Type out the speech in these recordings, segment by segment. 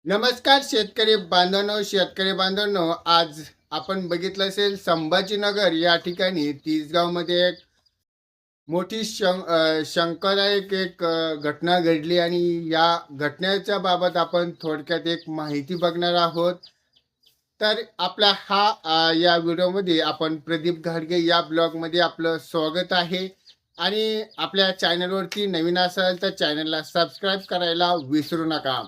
नमस्कार शेतकरी बांधवांनो, आज आपण बघितलं असेल संभाजीनगर या ठिकाणी तिसगावमध्ये एक मोठी शंकादायक घटना घडली आणि या घटनेच्या बाबत आपण थोडक्यात एक माहिती बघणार आहोत. तर आपला या व्हिडिओमध्ये आपण प्रदीप घाडगे या ब्लॉगमध्ये आपलं स्वागत आहे. आणि आपल्या चॅनलवरती नवीन असाल तर चॅनलला सबस्क्राईब करायला विसरू नका.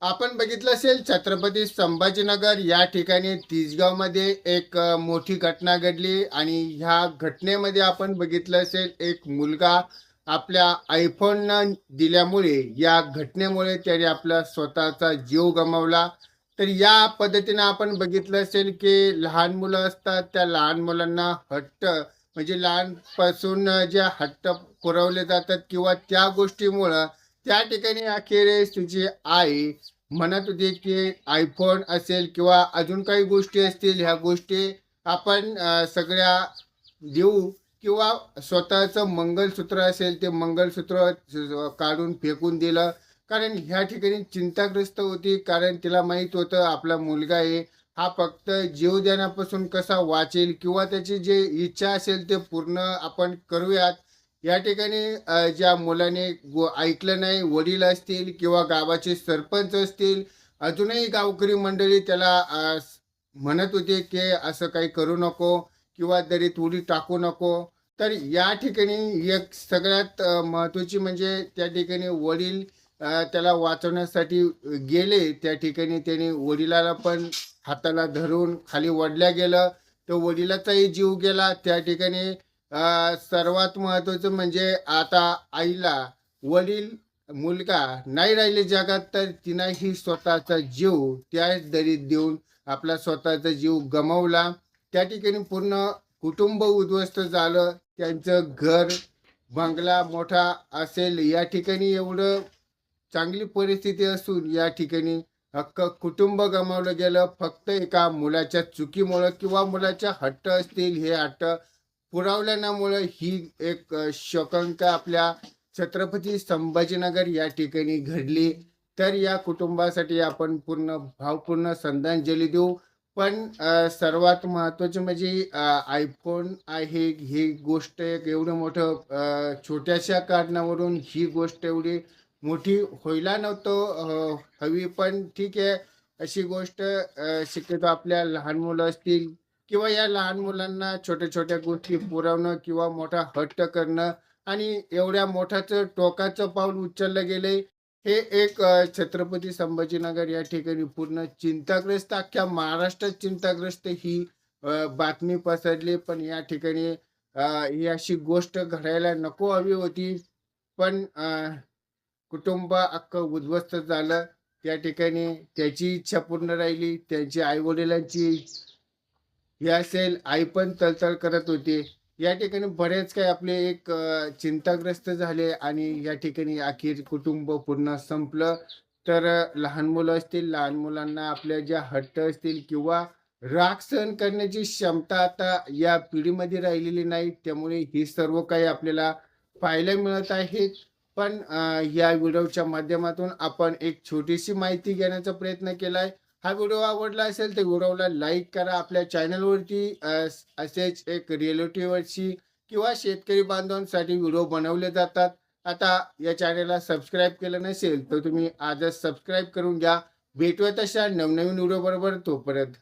आपण बघितलं असेल छत्रपती संभाजीनगर या ठिकाणी तिसगावमध्ये एक मोठी घटना घडली आणि ह्या घटनेमध्ये आपण बघितलं असेल एक मुलगा आपल्या आयफोन न दिल्यामुळे या घटनेमुळे त्याने आपला स्वतःचा जीव गमावला. तर या पद्धतीने आपण बघितलं असेल की लहान मुलं असतात, त्या लहान मुलांना हट्ट म्हणजे लहानपासून जे हट्ट पुरवले जातात किंवा त्या गोष्टीमुळं त्या ठिकाणी अखेरीस तुझी आई म्हणत होती की आयफोन असेल किंवा अजून काही गोष्टी असतील, ह्या गोष्टी आपण सगळ्या देऊ किंवा स्वतःचं मंगलसूत्र असेल ते मंगलसूत्र काढून फेकून दिलं. कारण ह्या ठिकाणी चिंताग्रस्त होती, कारण तिला माहीत होतं आपला मुलगा आहे हा फक्त जीव देण्यापासून कसा वाचेल किंवा त्याची जी इच्छा असेल ते पूर्ण आपण करूयात. या ठिकाणी ज्या मुलाने ऐकलं नाही, वडील असतील किंवा गावाचे सरपंच असतील, अजूनही गावकरी मंडळी त्याला म्हणत होते की असं काही करू नको किंवा दरीत उडी टाकू नको. तर या ठिकाणी एक सगळ्यात महत्त्वाची म्हणजे त्या ठिकाणी वडील त्याला वाचवण्यासाठी गेले. त्या ठिकाणी त्याने वडिलाला पण हाताला धरून खाली ओढल्या गेलं, तर वडिलाचाही जीव गेला त्या ठिकाणी. सर्वात महत्त्वाचं म्हणजे आता आईला वडील, मुलगा नाही राहिले जगात, तर तिनंही स्वतःचा जीव त्याच दरीत देऊन आपला स्वतःचा जीव गमावला. त्या ठिकाणी पूर्ण कुटुंब उद्ध्वस्त झालं. त्यांचं घर, बंगला मोठा असेल, या ठिकाणी एवढं चांगली परिस्थिती असून या ठिकाणी अख्खं कुटुंब गमावलं गेलं फक्त एका मुलाच्या चुकीमुळं किंवा मुलाच्या हट्ट असतील, हे हट्ट पुरवल्यामुळं ही एक शोकांतिका आपल्या छत्रपती संभाजीनगर या ठिकाणी घडली. तर या कुटुंबासाठी आपण पूर्ण भावपूर्ण श्रद्धांजली देऊ. पण सर्वात महत्त्वाचे म्हणजे आयफोन आहे ही गोष्ट एक एवढं मोठं छोट्याशा कारणावरून ही गोष्ट एवढी मोठी व्हायला नव्हतं हवी. पण ठीक आहे, अशी गोष्ट शक्यतो आपल्या लहान मुलं असतील किंवा या लहान मुलांना छोट्या-छोट्या गोष्टी पुरवणं किंवा मोठा हट्ट करणं आणि एवढ्या मोठ्याचं टोकाचं पाऊल उचललं गेले. हे एक छत्रपती संभाजीनगर या ठिकाणी पूर्ण चिंताग्रस्त, अख्ख्या महाराष्ट्रात चिंताग्रस्त ही बातमी पसरली. पण या ठिकाणी ही अशी गोष्ट घडायला नको हवी होती. पण कुटुंब अख्खं उद्ध्वस्त झालं. त्या ठिकाणी त्याची इच्छा पूर्ण राहिली, त्यांची आई-वडिलांची हे असेल, आई पण तळतळ करत होती. या ठिकाणी बरेच काही आपले एक चिंताग्रस्त झाले आणि या ठिकाणी अखेर कुटुंब पूर्ण संपलं. तर लहान मुलं असतील, लहान मुलांना आपल्या ज्या हट्ट असतील किंवा राग सहन करण्याची क्षमता आता या पिढीमध्ये राहिलेली नाही. त्यामुळे ही सर्व काही आपल्याला पाहायला मिळत आहे. पण या व्हिडिओच्या माध्यमातून आपण एक छोटीशी माहिती घेण्याचा प्रयत्न केलाय. हा व्हिडिओ आवडला असेल तर व्हिडिओला लाईक करा. आपल्या चॅनलवरती असेच एक रिएलिटीवरची किंवा शेतकरी बांधवांसाठी व्हिडिओ बनवले जातात. आता या चॅनलला सबस्क्राईब केलं नसेल तर तुम्ही आजच सबस्क्राईब करून घ्या. भेटूया तशा नवनवीन व्हिडिओ बरोबर. तोपर्यंत